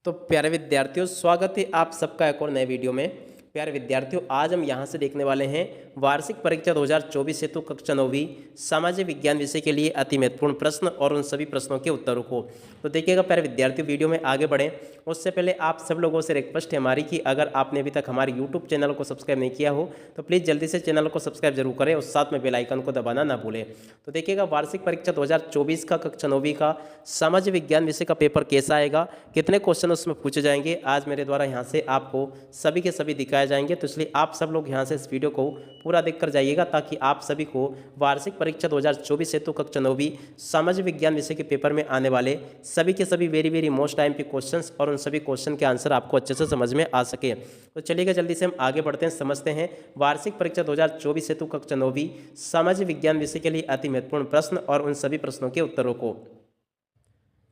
तो प्यारे विद्यार्थियों, स्वागत है आप सबका एक और नए वीडियो में। प्यारे विद्यार्थियों, आज हम यहाँ से देखने वाले हैं वार्षिक परीक्षा 2024 हेतु कक्षा 9वीं सामाजिक विज्ञान विषय के लिए अति महत्वपूर्ण प्रश्न और उन सभी प्रश्नों के उत्तरों को। तो देखिएगा प्यारे विद्यार्थियों, वीडियो में आगे बढ़ें उससे पहले आप सब लोगों से रिक्वेस्ट है हमारी कि अगर आपने अभी तक हमारे यूट्यूब चैनल को सब्सक्राइब नहीं किया हो तो प्लीज़ जल्दी से चैनल को सब्सक्राइब जरूर करें और साथ में बेल आइकन को दबाना ना भूलें। तो देखिएगा वार्षिक परीक्षा 2024 का कक्षा 9वीं का सामाजिक विज्ञान विषय का पेपर कैसा आएगा, कितने क्वेश्चन उसमें पूछे जाएंगे, आज मेरे द्वारा यहाँ से आपको सभी के सभी दिखाए जाएंगे। तो इसलिए आप सब लोग यहाँ से इस वीडियो को पूरा देखकर जाइएगा ताकि आप सभी को वार्षिक परीक्षा 2024 हेतु कक्षा 9वीं सामाजिक विज्ञान विषय के पेपर में आने वाले सभी के सभी वेरी मोस्ट टाइम के क्वेश्चंस और उन सभी क्वेश्चन के आंसर आपको अच्छे से समझ में आ सके। तो चलिएगा जल्दी से हम आगे बढ़ते हैं, समझते हैं वार्षिक परीक्षा 2024 हेतु कक्षा 9वीं सामाजिक विज्ञान विषय के लिए अति महत्वपूर्ण प्रश्न और उन सभी प्रश्नों के उत्तरों को।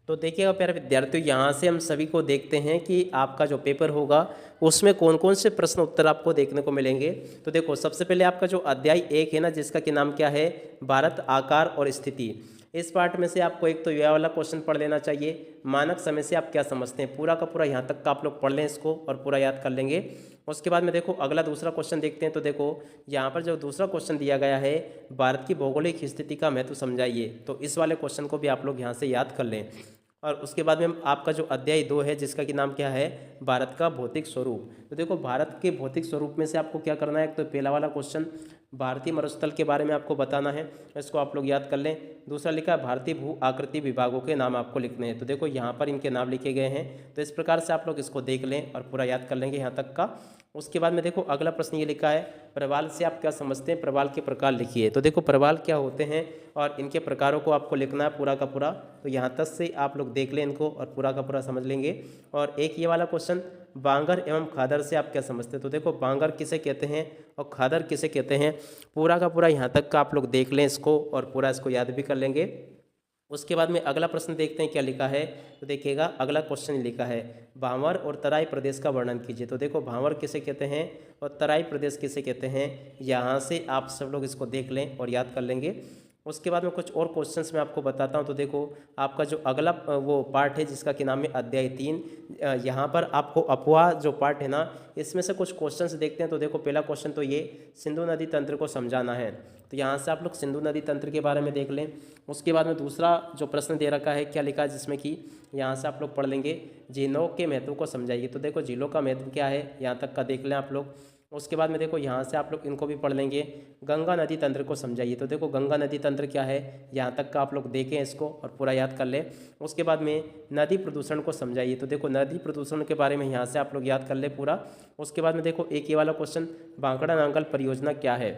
तो देखिएगा प्यारे विद्यार्थियों, यहाँ से हम सभी को देखते हैं कि आपका जो पेपर होगा उसमें कौन कौन से प्रश्न उत्तर आपको देखने को मिलेंगे। तो देखो, सबसे पहले आपका जो अध्याय 1 है ना, जिसका कि नाम क्या है, भारत आकार और स्थिति। इस पार्ट में से आपको एक तो यह वाला क्वेश्चन पढ़ लेना चाहिए, मानक समय से आप क्या समझते हैं, पूरा का पूरा यहाँ तक का आप लोग पढ़ लें इसको और पूरा याद कर लेंगे। उसके बाद में देखो अगला दूसरा क्वेश्चन देखते हैं। तो देखो यहाँ पर जो दूसरा क्वेश्चन दिया गया है, भारत की भौगोलिक स्थिति का महत्व समझाइए। तो इस वाले क्वेश्चन को भी आप लोग यहाँ से याद कर लें। और उसके बाद में आपका जो अध्याय 2 है, जिसका कि नाम क्या है, भारत का भौतिक स्वरूप। तो देखो भारत के भौतिक स्वरूप में से आपको क्या करना है, एक तो पहला वाला क्वेश्चन भारतीय मरुस्थल के बारे में आपको बताना है, इसको आप लोग याद कर लें। दूसरा लिखा है भारतीय भू आकृति विभागों के नाम आपको लिखने हैं। तो देखो यहाँ पर इनके नाम लिखे गए हैं, तो इस प्रकार से आप लोग इसको देख लें और पूरा याद कर लेंगे यहाँ तक का। उसके बाद में देखो अगला प्रश्न ये लिखा है, प्रवाल से आप क्या समझते हैं, प्रवाल के प्रकार लिखिए। तो देखो प्रवाल क्या होते हैं और इनके प्रकारों को आपको लिखना है पूरा का पूरा। तो यहाँ तक से आप लोग देख लें इनको और पूरा का पूरा समझ लेंगे। और एक ये वाला क्वेश्चन, बांगर एवं खादर से आप क्या समझते हैं। तो देखो बांगर किसे कहते हैं और खादर किसे कहते हैं, पूरा का पूरा यहाँ तक का आप लोग देख लें इसको और पूरा इसको याद भी कर लेंगे। उसके बाद में अगला प्रश्न देखते हैं क्या लिखा है। तो देखिएगा अगला क्वेश्चन लिखा है, भांवर और तराई प्रदेश का वर्णन कीजिए। तो देखो भांवर किसे कहते हैं और तराई प्रदेश किसे कहते हैं, यहाँ से आप सब लोग इसको देख लें और याद कर लेंगे। उसके बाद में कुछ और क्वेश्चंस मैं आपको बताता हूँ। तो देखो आपका जो अगला वो पार्ट है, जिसका कि नाम है अध्याय 3, यहाँ पर आपको अफवाह जो पार्ट है ना, इसमें से कुछ क्वेश्चंस देखते हैं। तो देखो पहला क्वेश्चन तो ये, सिंधु नदी तंत्र को समझाना है। तो यहाँ से आप लोग सिंधु नदी तंत्र के बारे में देख लें। उसके बाद में दूसरा जो प्रश्न दे रखा है, क्या लिखा है, जिसमें कि यहाँ से आप लोग पढ़ लेंगे, झीलों के महत्व को समझाइए। तो देखो झीलों का महत्व क्या है, यहाँ तक का देख लें आप लोग। उसके बाद में देखो यहाँ से आप लोग इनको भी पढ़ लेंगे, गंगा नदी तंत्र को समझाइए। तो देखो गंगा नदी तंत्र क्या है, यहाँ तक का आप लोग देखें इसको और पूरा याद कर लें। उसके बाद में नदी प्रदूषण को समझाइए। तो देखो नदी प्रदूषण के बारे में यहाँ से आप लोग याद कर लें पूरा। उसके बाद में देखो एक ये वाला क्वेश्चन, भांकड़ा नांगल परियोजना क्या है।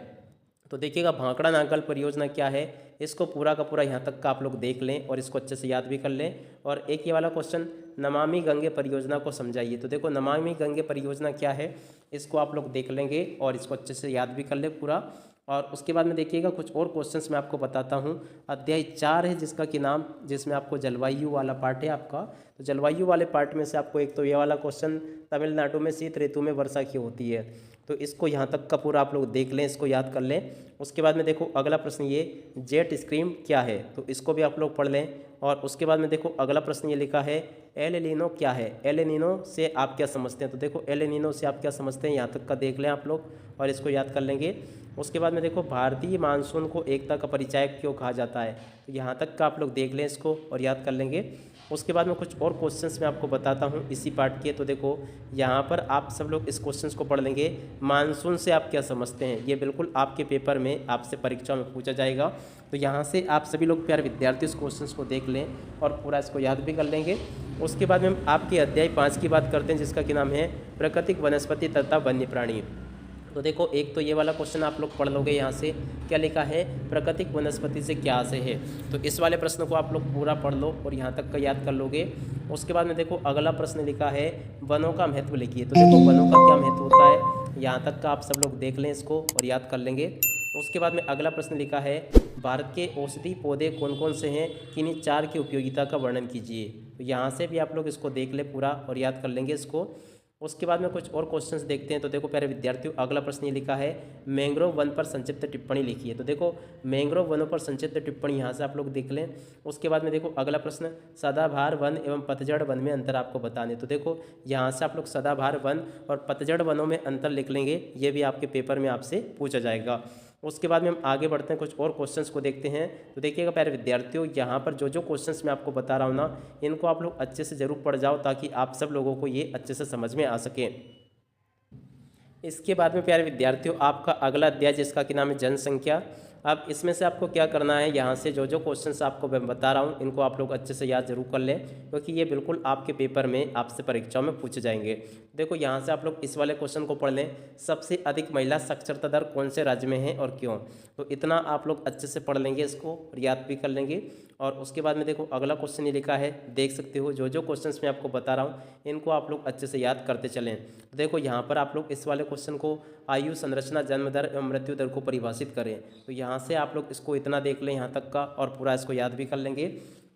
तो देखिएगा भांकड़ा नांगल परियोजना क्या है, इसको पूरा का पूरा यहाँ तक का आप लोग देख लें और इसको अच्छे से याद भी कर लें। और एक ये वाला क्वेश्चन, नमामि गंगे परियोजना को समझाइए। तो देखो नमामि गंगे परियोजना क्या है, इसको आप लोग देख लेंगे और इसको अच्छे से याद भी कर ले पूरा। और उसके बाद में देखिएगा कुछ और क्वेश्चंस मैं आपको बताता हूँ। अध्याय 4 है, जिसका कि नाम, जिसमें आपको जलवायु वाला पार्ट है आपका। तो जलवायु वाले पार्ट में से आपको एक तो ये वाला क्वेश्चन, तमिलनाडु में शीत ऋतु में वर्षा क्यों होती है। तो इसको यहाँ तक का पूरा आप लोग देख लें, इसको याद कर लें। उसके बाद में देखो अगला प्रश्न ये, जेट स्ट्रीम क्या है। तो इसको भी आप लोग पढ़ लें। और उसके बाद में देखो अगला प्रश्न ये लिखा है, एल नीनो क्या है, एल नीनो से आप क्या समझते हैं। तो देखो एल नीनो से आप क्या समझते हैं, यहाँ तक का देख लें आप लोग और इसको याद कर लेंगे। उसके बाद में देखो भारतीय मानसून को एकता का परिचायक क्यों कहा जाता है। तो यहाँ तक का आप लोग देख लें इसको और याद कर लेंगे। उसके बाद में कुछ और क्वेश्चंस मैं आपको बताता हूँ इसी पार्ट के। तो देखो यहाँ पर आप सब लोग इस क्वेश्चंस को पढ़ लेंगे, मानसून से आप क्या समझते हैं। ये बिल्कुल आपके पेपर में आपसे परीक्षा में पूछा जाएगा। तो यहाँ से आप सभी लोग प्यारे विद्यार्थी इस क्वेश्चंस को देख लें और पूरा इसको याद भी कर लेंगे। उसके बाद में हम आपके अध्याय 5 की बात करते हैं, जिसका कि नाम है प्राकृतिक वनस्पति तथा वन्य प्राणी। तो देखो एक तो ये वाला क्वेश्चन आप लोग पढ़ लोगे, यहाँ से क्या लिखा है, प्राकृतिक वनस्पति से क्या आशय है। तो इस वाले प्रश्न को आप लोग पूरा पढ़ लो और यहाँ तक का याद कर लोगे। उसके बाद में देखो अगला प्रश्न लिखा है, वनों का महत्व लिखिए। तो देखो वनों का क्या महत्व होता है, यहाँ तक का आप सब लोग देख लें इसको और याद कर लेंगे। उसके बाद में अगला प्रश्न लिखा है, भारत के औषधि पौधे कौन कौन से हैं, किन्हीं 4 की उपयोगिता का वर्णन कीजिए। तो यहाँ से भी आप लोग इसको देख ले पूरा और याद कर लेंगे इसको। उसके बाद में कुछ और क्वेश्चंस देखते हैं। तो देखो प्यारे विद्यार्थियों, अगला प्रश्न ये लिखा है, मैंग्रोव वन पर संक्षिप्त टिप्पणी लिखी है। तो देखो मैंग्रोव वनों पर संक्षिप्त टिप्पणी यहाँ से आप लोग देख लें। उसके बाद में देखो अगला प्रश्न, सदाबहार वन एवं पतझड़ वन में अंतर आपको बताने। तो देखो यहाँ से आप लोग सदाबहार वन और पतझड़ वनों में अंतर लिख लेंगे, ये भी आपके पेपर में आपसे पूछा जाएगा। उसके बाद में हम आगे बढ़ते हैं, कुछ और क्वेश्चंस को देखते हैं। तो देखिएगा प्यारे विद्यार्थियों, यहाँ पर जो जो क्वेश्चंस मैं आपको बता रहा हूँ ना, इनको आप लोग अच्छे से जरूर पढ़ जाओ ताकि आप सब लोगों को ये अच्छे से समझ में आ सके। इसके बाद में प्यारे विद्यार्थियों, आपका अगला अध्याय जिसका कि नाम है जनसंख्या। अब इसमें से आपको क्या करना है, यहाँ से जो जो क्वेश्चंस आपको मैं बता रहा हूँ इनको आप लोग अच्छे से याद जरूर कर लें, क्योंकि ये बिल्कुल आपके पेपर में आपसे परीक्षाओं में पूछे जाएंगे। देखो यहाँ से आप लोग इस वाले क्वेश्चन को पढ़ लें, सबसे अधिक महिला साक्षरता दर कौन से राज्य में है और क्यों। तो इतना आप लोग अच्छे से पढ़ लेंगे, इसको और याद भी कर लेंगे। और उसके बाद में देखो अगला क्वेश्चन ये लिखा है, देख सकते हो जो जो क्वेश्चंस मैं आपको बता रहा हूँ इनको आप लोग अच्छे से याद करते चलें। तो देखो यहाँ पर आप लोग इस वाले क्वेश्चन को आयु संरचना जन्म दर एवं मृत्यु दर को परिभाषित करें। तो यहाँ से आप लोग इसको इतना देख लें यहाँ तक का, और पूरा इसको याद भी कर लेंगे।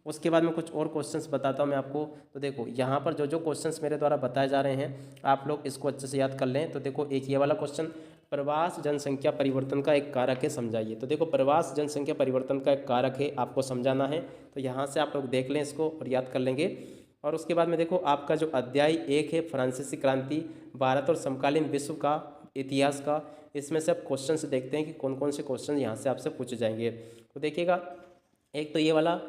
उसके बाद में कुछ और क्वेश्चंस बताता हूँ मैं आपको। तो देखो यहाँ पर जो जो क्वेश्चंस मेरे द्वारा बताए जा रहे हैं आप लोग इसको अच्छे से याद कर लें। तो देखो एक ये वाला क्वेश्चन, प्रवास जनसंख्या परिवर्तन का एक कारक है, समझाइए। तो देखो प्रवास जनसंख्या परिवर्तन का एक कारक है, आपको समझाना है। तो यहाँ से आप लोग देख लें इसको और याद कर लेंगे। और उसके बाद में देखो आपका जो अध्याय 1 है, फ्रांसीसी क्रांति, भारत और समकालीन विश्व का इतिहास का, इसमें से आप क्वेश्चन से देखते हैं कि कौन कौन से क्वेश्चन यहाँ से आपसे पूछे जाएंगे। तो देखिएगा, एक तो ये वाला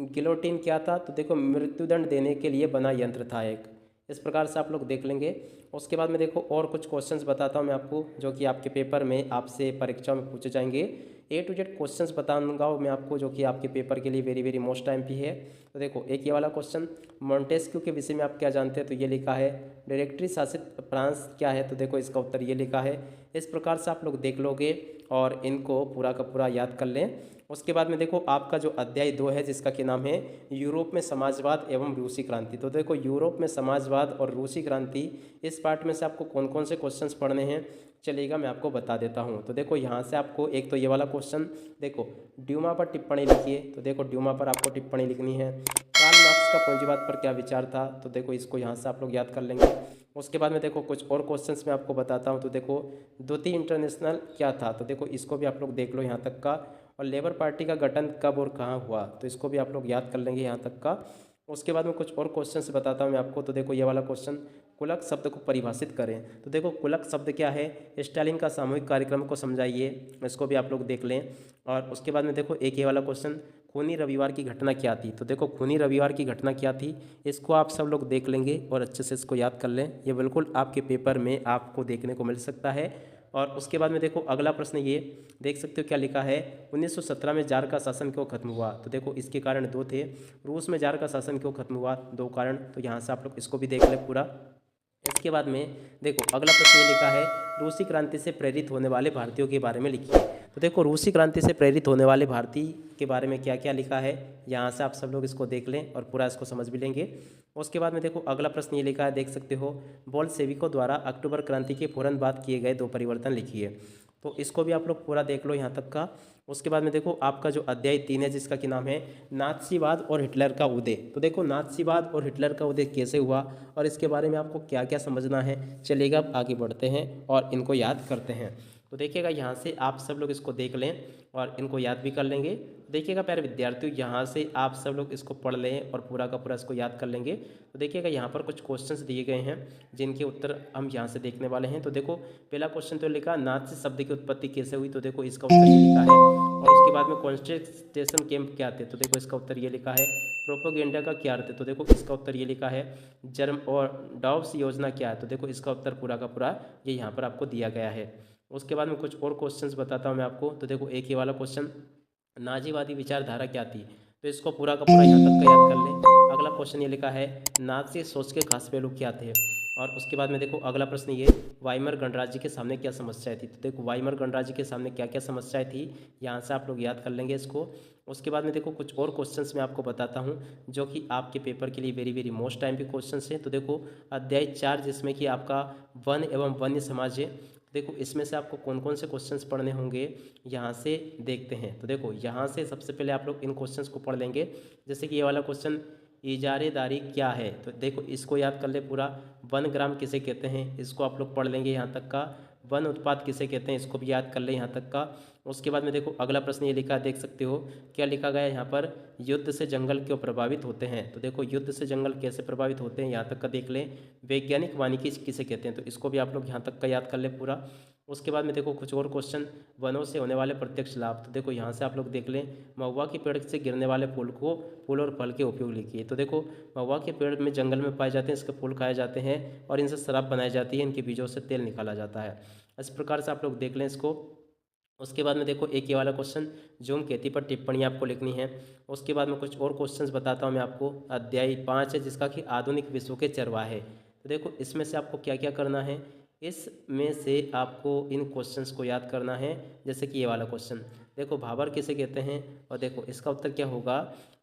गिलोटिन क्या था। तो देखो मृत्युदंड देने के लिए बना यंत्र था एक, इस प्रकार से आप लोग देख लेंगे। उसके बाद में देखो और कुछ क्वेश्चंस बताता हूँ मैं आपको, जो कि आपके पेपर में आपसे परीक्षा में पूछे जाएंगे। A to Z क्वेश्चंस बताऊंगा मैं आपको, जो कि आपके पेपर के लिए वेरी वेरी मोस्ट टाइम भी है। तो देखो एक ये वाला क्वेश्चन, मॉन्टेस्क्यू के विषय में आप क्या जानते हैं। तो ये लिखा है, डायरेक्टरी शासित फ्रांस क्या है। तो देखो इसका उत्तर ये लिखा है। इस प्रकार से आप लोग देख लोगे और इनको पूरा का पूरा याद कर लें। उसके बाद में देखो आपका जो अध्याय 2 है जिसका कि नाम है यूरोप में समाजवाद एवं रूसी क्रांति। तो देखो यूरोप में समाजवाद और रूसी क्रांति, इस पार्ट में से आपको कौन कौन से क्वेश्चंस पढ़ने हैं चलिएगा मैं आपको बता देता हूं। तो देखो यहाँ से आपको एक तो ये वाला क्वेश्चन, देखो ड्यूमा पर टिप्पणी लिखिए। तो देखो ड्यूमा पर आपको टिप्पणी लिखनी है। कार्ल मार्क्स का पूंजीवाद पर क्या विचार था। तो देखो इसको यहाँ से आप लोग याद कर लेंगे। उसके बाद में देखो कुछ और क्वेश्चंस मैं आपको बताता हूँ। तो देखो द्वितीय इंटरनेशनल क्या था। तो देखो इसको भी आप लोग देख लो यहाँ तक का। और लेबर पार्टी का गठन कब और कहाँ हुआ, तो इसको भी आप लोग याद कर लेंगे यहाँ तक का। उसके बाद में कुछ और क्वेश्चंस बताता हूँ मैं आपको। तो देखो ये वाला क्वेश्चन, कुलक शब्द को परिभाषित करें। तो देखो कुलक शब्द क्या है, स्टालिन का सामूहिक कार्यक्रम को समझाइए, इसको भी आप लोग देख लें। और उसके बाद में देखो एक ये वाला क्वेश्चन, खूनी रविवार की घटना क्या थी। तो देखो खूनी रविवार की घटना क्या थी, इसको आप सब लोग देख लेंगे और अच्छे से इसको याद कर लें। ये बिल्कुल आपके पेपर में आपको देखने को मिल सकता है। और उसके बाद में देखो अगला प्रश्न ये देख सकते हो क्या लिखा है, 1917 में जार का शासन क्यों खत्म हुआ। तो देखो इसके कारण 2 थे। रूस में जार का शासन क्यों खत्म हुआ, 2 कारण। तो यहाँ से आप लोग इसको भी देख लें पूरा। इसके बाद में देखो अगला प्रश्न ये लिखा है, रूसी क्रांति से प्रेरित होने वाले भारतीयों के बारे में लिखिए। तो देखो रूसी क्रांति से प्रेरित होने वाले भारतीय के बारे में क्या क्या लिखा है, यहाँ से आप सब लोग इसको देख लें और पूरा इसको समझ भी लेंगे। उसके बाद में देखो अगला प्रश्न ये लिखा है, देख सकते हो, बोल्शेविकों द्वारा अक्टूबर क्रांति के फौरन बाद किए गए 2 परिवर्तन लिखिए। तो इसको भी आप लोग पूरा देख लो यहाँ तक का। उसके बाद में देखो आपका जो अध्याय 3 है जिसका कि नाम है नाथसीवाद और हिटलर का उदय। तो देखो नाथसीवाद और हिटलर का उदय कैसे हुआ और इसके बारे में आपको क्या क्या समझना है, चलिएगा अब आगे बढ़ते हैं और इनको याद करते हैं। तो देखिएगा यहाँ से आप सब लोग इसको देख लें और इनको याद भी कर लेंगे। देखिएगा प्यारे विद्यार्थियों, यहाँ से आप सब लोग इसको पढ़ लें और पूरा का पूरा इसको याद कर लेंगे। तो देखिएगा यहाँ पर कुछ क्वेश्चंस दिए गए हैं जिनके उत्तर हम यहाँ से देखने वाले हैं। तो देखो पहला क्वेश्चन तो लिखा, नाथसी शब्द की उत्पत्ति कैसे हुई। तो देखो इसका उत्तर ये लिखा है। और उसके बाद में कॉन्सेंट्रेशन कैंप क्या थे। तो देखो इसका उत्तर ये लिखा है। प्रोपोगेंडा का क्या अर्थ है। तो देखो इसका उत्तर ये लिखा है। जर्म और डॉव्स योजना क्या है। तो देखो इसका उत्तर पूरा का पूरा ये यहाँ पर आपको दिया गया है। उसके बाद में कुछ और क्वेश्चंस बताता हूँ मैं आपको। तो देखो एक ही वाला क्वेश्चन, नाजीवादी विचारधारा क्या थी। तो इसको पूरा का पूरा यहाँ तक का याद कर लें। अगला क्वेश्चन ये लिखा है, नाज़ी सोच के खास पहलू क्या थे। और उसके बाद में देखो अगला प्रश्न ये, वाइमर गणराज्य के सामने क्या समस्याएं थी। तो देखो वाइमर गणराज्य के सामने क्या क्या समस्याएं थी, यहाँ से आप लोग याद कर लेंगे इसको। उसके बाद में देखो कुछ और क्वेश्चंस मैं आपको बताता हूँ जो कि आपके पेपर के लिए वेरी वेरी मोस्ट टाइम के क्वेश्चंस हैं। तो देखो अध्याय 4 जिसमें कि आपका वन एवं वन्य समाज है। देखो इसमें से आपको कौन कौन से क्वेश्चंस पढ़ने होंगे यहाँ से देखते हैं। तो देखो यहाँ से सबसे पहले आप लोग इन क्वेश्चंस को पढ़ लेंगे। जैसे कि ये वाला क्वेश्चन, इजारेदारी क्या है। तो देखो इसको याद कर ले पूरा। वन ग्राम किसे कहते हैं, इसको आप लोग पढ़ लेंगे यहाँ तक का। वन उत्पाद किसे कहते हैं, इसको भी याद कर लें यहाँ तक का। उसके बाद में देखो अगला प्रश्न ये लिखा, देख सकते हो क्या लिखा गया है यहाँ पर, युद्ध से जंगल क्यों प्रभावित होते हैं। तो देखो युद्ध से जंगल कैसे प्रभावित होते हैं यहाँ तक का देख लें। वैज्ञानिक वानिकी किसे कहते हैं, तो इसको भी आप लोग यहाँ तक का याद कर ले पूरा। उसके बाद में देखो कुछ और क्वेश्चन, वनों से होने वाले प्रत्यक्ष लाभ। तो देखो यहाँ से आप लोग देख लें, महुआ के पेड़ से गिरने वाले फूल और फल के उपयोग लिखिए। तो देखो महुआ के पेड़ में जंगल में पाए जाते हैं, इसके फूल खाए जाते हैं और इनसे शराब बनाई जाती है, इनके बीजों से तेल निकाला जाता है। इस प्रकार से आप लोग देख लें इसको। उसके बाद में देखो एक ये वाला क्वेश्चन, झूम खेती पर टिप्पणी आपको लिखनी है। उसके बाद में कुछ और क्वेश्चंस बताता हूँ मैं आपको। अध्याय 5 है जिसका कि आधुनिक विश्व के चरवाहे। तो देखो इसमें से आपको क्या क्या करना है, इसमें से आपको इन क्वेश्चंस को याद करना है। जैसे कि ये वाला क्वेश्चन देखो, भाबर किसे कहते हैं, और देखो इसका उत्तर क्या होगा,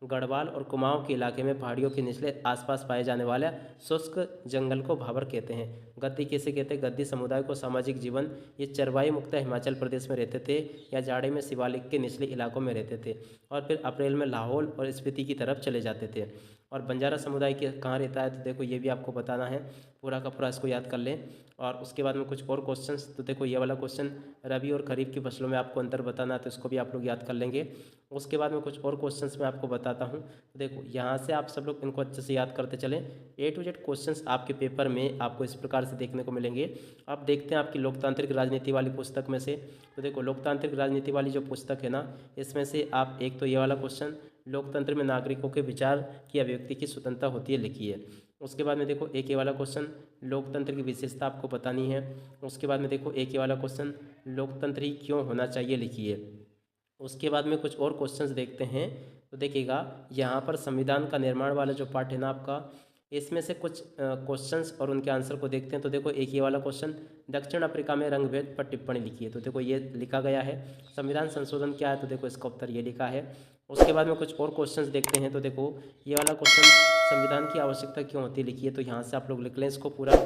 गढ़वाल और कुमाऊं के इलाके में पहाड़ियों के निचले आसपास पाए जाने वाला शुष्क जंगल को भाबर कहते हैं। गद्दी किसे कहते हैं, गद्दी समुदाय को सामाजिक जीवन, ये चरवाही मुक्ता हिमाचल प्रदेश में रहते थे या जाड़े में शिवालिक के निचले इलाकों में रहते थे और फिर अप्रैल में लाहौल और स्पीति की तरफ चले जाते थे। और बंजारा समुदाय के कहाँ रहता है, तो देखो ये भी आपको बताना है, पूरा का पूरा इसको याद कर लें। और उसके बाद में कुछ और क्वेश्चंस, तो देखो ये वाला क्वेश्चन, रबी और खरीफ की फसलों में आपको अंतर बताना है, तो इसको भी आप लोग याद कर लेंगे। उसके बाद में कुछ और क्वेश्चंस मैं आपको बताता हूँ। तो देखो यहाँ से आप सब लोग इनको अच्छे से याद करते चलें। A to Z क्वेश्चंस आपके पेपर में आपको इस प्रकार से देखने को मिलेंगे। आप देखते हैं आपकी लोकतांत्रिक राजनीति वाली पुस्तक में से। तो देखो लोकतांत्रिक राजनीति वाली जो पुस्तक है ना, इसमें से आप एक तो ये वाला क्वेश्चन, लोकतंत्र में नागरिकों के विचार की अभिव्यक्ति की स्वतंत्रता होती है, लिखिए। उसके बाद में देखो एक ये वाला क्वेश्चन, लोकतंत्र की विशेषता आपको बतानी है। उसके बाद में देखो एक ये वाला क्वेश्चन, लोकतंत्र ही क्यों होना चाहिए, लिखिए। उसके बाद में कुछ और क्वेश्चंस देखते हैं। तो देखिएगा यहाँ पर संविधान का निर्माण वाला जो पार्ट है ना आपका, इसमें से कुछ क्वेश्चंस और उनके आंसर को देखते हैं। तो देखो एक ये वाला क्वेश्चन, दक्षिण अफ्रीका में रंग भेद पर टिप्पणी लिखिए। तो देखो ये लिखा गया है। संविधान संशोधन क्या है, तो देखो इसका उत्तर ये लिखा है। उसके बाद में कुछ और क्वेश्चंस देखते हैं। तो देखो ये वाला क्वेश्चन, संविधान की आवश्यकता क्यों होती है, लिखिए। तो यहाँ से आप लोग लिख लें इसको पूरा।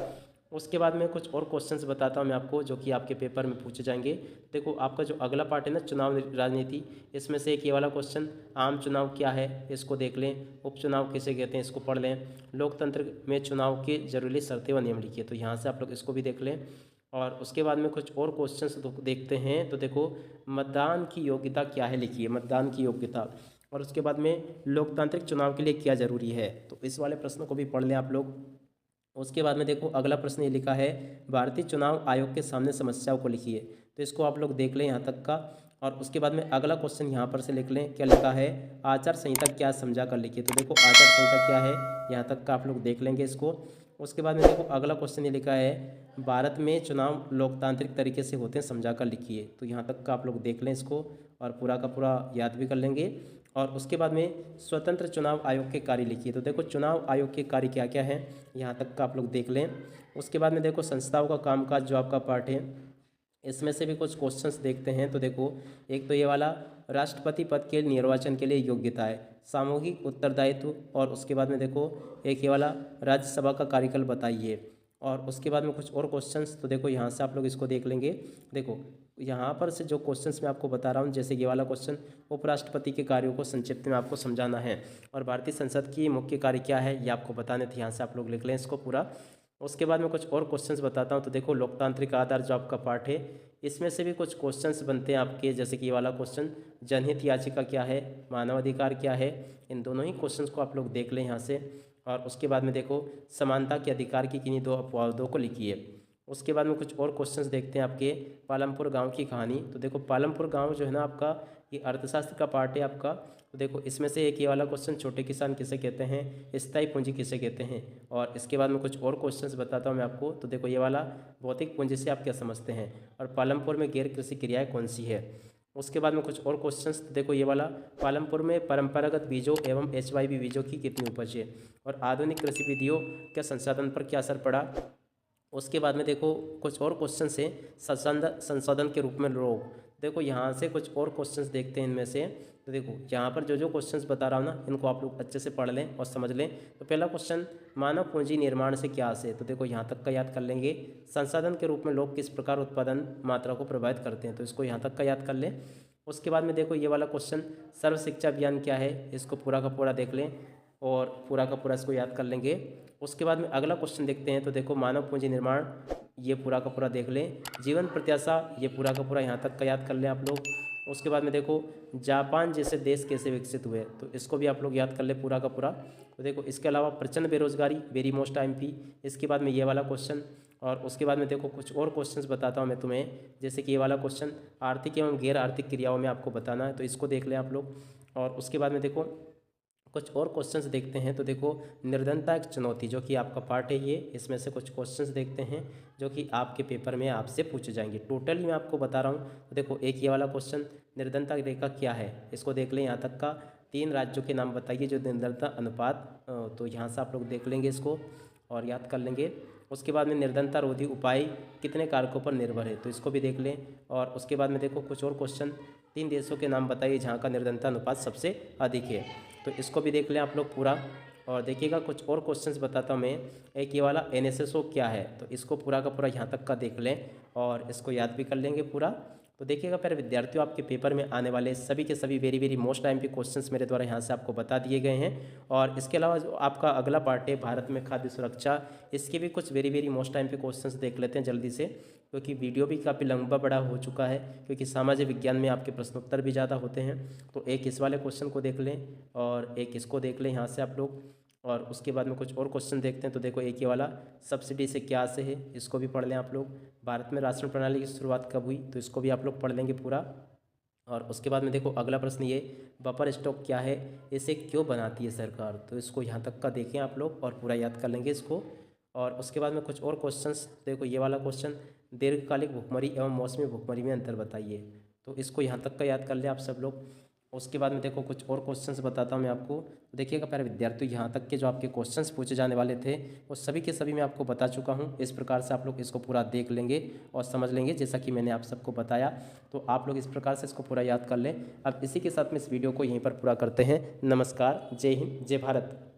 उसके बाद में कुछ और क्वेश्चंस बताता हूँ मैं आपको, जो कि आपके पेपर में पूछे जाएंगे। देखो आपका जो अगला पार्ट है ना, चुनाव राजनीति, इसमें से एक ये वाला क्वेश्चन, आम चुनाव क्या है, इसको देख लें। उपचुनाव किसे कहते हैं, इसको पढ़ लें। लोकतंत्र में चुनाव की जरूरी शर्तें व नियम लिखिए। तो यहाँ से आप लोग इसको भी देख लें। और उसके बाद में कुछ और क्वेश्चंस देखते हैं। तो देखो मतदान की योग्यता क्या है, लिखिए, मतदान की योग्यता। और उसके बाद में लोकतांत्रिक चुनाव के लिए क्या ज़रूरी है, तो इस वाले प्रश्न को भी पढ़ लें आप लोग। उसके बाद में देखो अगला प्रश्न ये लिखा है, भारतीय चुनाव आयोग के सामने समस्याओं को लिखिए। तो इसको आप लोग देख लें यहाँ तक का। और उसके बाद में अगला क्वेश्चन यहाँ पर से लिख लें, क्या लिखा है, आचार संहिता क्या समझा कर लिखिए। तो देखो आचार संहिता क्या है, यहाँ तक का आप लोग देख लेंगे इसको। उसके बाद में देखो अगला क्वेश्चन ये लिखा है, भारत में चुनाव लोकतांत्रिक तरीके से होते हैं, समझा कर लिखिए। तो यहाँ तक का आप लोग देख लें इसको और पूरा का पूरा याद भी कर लेंगे। और उसके बाद में स्वतंत्र चुनाव आयोग के कार्य लिखिए। तो देखो चुनाव आयोग के कार्य क्या क्या है, यहाँ तक का आप लोग देख लें। उसके बाद में देखो संस्थाओं का कामकाज जो आपका पार्ट है, इसमें से भी कुछ क्वेश्चंस देखते हैं। तो देखो एक तो ये वाला, राष्ट्रपति पद के निर्वाचन के लिए योग्यता है, सामूहिक उत्तरदायित्व। और उसके बाद में देखो एक ये वाला, राज्यसभा का कार्यकाल बताइए। और उसके बाद में कुछ और क्वेश्चंस, तो देखो यहाँ से आप लोग इसको देख लेंगे। देखो यहाँ पर से जो क्वेश्चंस मैं आपको बता रहा हूँ, जैसे ये वाला क्वेश्चन, उपराष्ट्रपति के कार्यों को संक्षिप्त में आपको समझाना है। और भारतीय संसद की मुख्य कार्य क्या है, ये आपको बताने थे, यहाँ से आप लोग लिख लें इसको पूरा। उसके बाद में कुछ और क्वेश्चंस बताता हूँ। तो देखो लोकतांत्रिक आधार जो आपका पार्ट है, इसमें से भी कुछ क्वेश्चंस बनते हैं आपके, जैसे कि ये वाला क्वेश्चन, जनहित याचिका क्या है, मानवाधिकार क्या है। इन दोनों ही क्वेश्चंस को आप लोग देख लें यहाँ से। और उसके बाद में देखो समानता के अधिकार की किन्हीं दो अपवादों को लिखिए। उसके बाद में कुछ और क्वेश्चंस देखते हैं आपके, पालमपुर गांव की कहानी। तो देखो पालमपुर गांव जो है ना आपका, ये अर्थशास्त्र का पार्ट है आपका। तो देखो इसमें से एक ये वाला क्वेश्चन, छोटे किसान किसे कहते हैं, स्थायी पूंजी किसे कहते हैं। और इसके बाद में कुछ और क्वेश्चंस बताता हूँ मैं आपको। तो देखो ये वाला, भौतिक पूंजी से आप क्या समझते हैं, और पालमपुर में गैर कृषि क्रियाएँ कौन सी है। उसके बाद में कुछ और क्वेश्चंस, तो देखो ये वाला, पालमपुर में परंपरागत बीजों एवं HYV बीजों की कितनी उपज है, और आधुनिक कृषि विधियों के संसाधन पर क्या असर पड़ा। उसके बाद में देखो कुछ और क्वेश्चन से, संशोधन के रूप में रोग। देखो यहाँ से कुछ और क्वेश्चंस देखते हैं इनमें से। तो देखो यहाँ पर जो जो क्वेश्चंस बता रहा हूँ ना, इनको आप लोग अच्छे से पढ़ लें और समझ लें। तो पहला क्वेश्चन, मानव पूंजी निर्माण से क्या आशय है। तो देखो यहाँ तक का याद कर लेंगे। संसाधन के रूप में लोग किस प्रकार उत्पादन मात्रा को प्रभावित करते हैं, तो इसको यहाँ तक का याद कर लें। उसके बाद में देखो ये वाला क्वेश्चन, सर्व शिक्षा अभियान क्या है, इसको पूरा का पूरा देख लें और पूरा का पूरा इसको याद कर लेंगे। उसके बाद में अगला क्वेश्चन देखते हैं। तो देखो मानव पूंजी निर्माण, ये पूरा का पूरा देख लें। जीवन प्रत्याशा, ये पूरा का पूरा यहाँ तक का याद कर लें आप लोग। उसके बाद में देखो जापान जैसे देश कैसे विकसित हुए, तो इसको भी आप लोग याद कर ले पूरा का पूरा। तो देखो इसके अलावा प्रचंड बेरोजगारी, वेरी मोस्ट MP। इसके बाद में ये वाला क्वेश्चन, और उसके बाद में देखो कुछ और क्वेश्चंस बताता हूँ मैं तुम्हें, जैसे कि ये वाला क्वेश्चन आर्थिक एवं गैर आर्थिक क्रियाओं में आपको बताना है, तो इसको देख लें आप लोग। और उसके बाद में देखो कुछ और क्वेश्चंस देखते हैं। तो देखो निर्धनता एक चुनौती, जो कि आपका पार्ट है ये, इसमें से कुछ क्वेश्चंस देखते हैं जो कि आपके पेपर में आपसे पूछे जाएंगे। टोटली मैं आपको बता रहा हूँ। तो देखो एक ये वाला क्वेश्चन, निर्धनता रेखा क्या है, इसको देख लें यहाँ तक का। 3 राज्यों के नाम बताइए जो निर्धनता अनुपात, तो यहाँ से आप लोग देख लेंगे इसको और याद कर लेंगे। उसके बाद में निर्धनता रोधी उपाय कितने कारकों पर निर्भर है, तो इसको भी देख लें। और उसके बाद में देखो कुछ और क्वेश्चन, 3 देशों के नाम बताइए जहाँ का निर्धनता अनुपात सबसे अधिक है, तो इसको भी देख लें आप लोग पूरा। और देखिएगा कुछ और क्वेश्चंस बताता हूँ मैं। एक ये वाला NSSO क्या है, तो इसको पूरा का पूरा यहाँ तक का देख लें और इसको याद भी कर लेंगे पूरा। तो देखिएगा प्यारे विद्यार्थियों, आपके पेपर में आने वाले सभी के सभी very very most MP questions मेरे द्वारा यहाँ से आपको बता दिए गए हैं। और इसके अलावा जो आपका अगला पार्ट है भारत में खाद्य सुरक्षा, इसके भी कुछ very very most MP questions देख लेते हैं जल्दी से, क्योंकि वीडियो भी काफ़ी लंबा बड़ा हो चुका है, क्योंकि सामाजिक विज्ञान में आपके प्रश्नोत्तर भी ज़्यादा होते हैं। तो एक इस वाले क्वेश्चन को देख लें और एक इसको देख लें यहाँ से आप लोग। और उसके बाद में कुछ और क्वेश्चन देखते हैं। तो देखो एक ये वाला, सब्सिडी से क्या से है, इसको भी पढ़ लें आप लोग। भारत में राशन प्रणाली की शुरुआत कब हुई, तो इसको भी आप लोग पढ़ लेंगे पूरा। और उसके बाद में देखो अगला प्रश्न ये, बफर स्टॉक क्या है, इसे क्यों बनाती है सरकार, तो इसको यहाँ तक का देखें आप लोग और पूरा याद कर लेंगे इसको। और उसके बाद में कुछ और क्वेश्चंस, देखो ये वाला क्वेश्चन, दीर्घकालिक भुखमरी एवं मौसमी भुखमरी में अंतर बताइए, तो इसको यहाँ तक का याद कर ले आप सब लोग। उसके बाद में देखो कुछ और क्वेश्चंस बताता हूँ मैं आपको। देखिएगा प्यारे विद्यार्थियों, यहाँ तक के जो आपके क्वेश्चंस पूछे जाने वाले थे वो सभी के सभी मैं आपको बता चुका हूँ। इस प्रकार से आप लोग इसको पूरा देख लेंगे और समझ लेंगे जैसा कि मैंने आप सबको बताया। तो आप लोग इस प्रकार से इसको पूरा याद कर लें। अब इसी के साथ में इस वीडियो को यहीं पर पूरा करते हैं। नमस्कार, जय हिंद, जय भारत।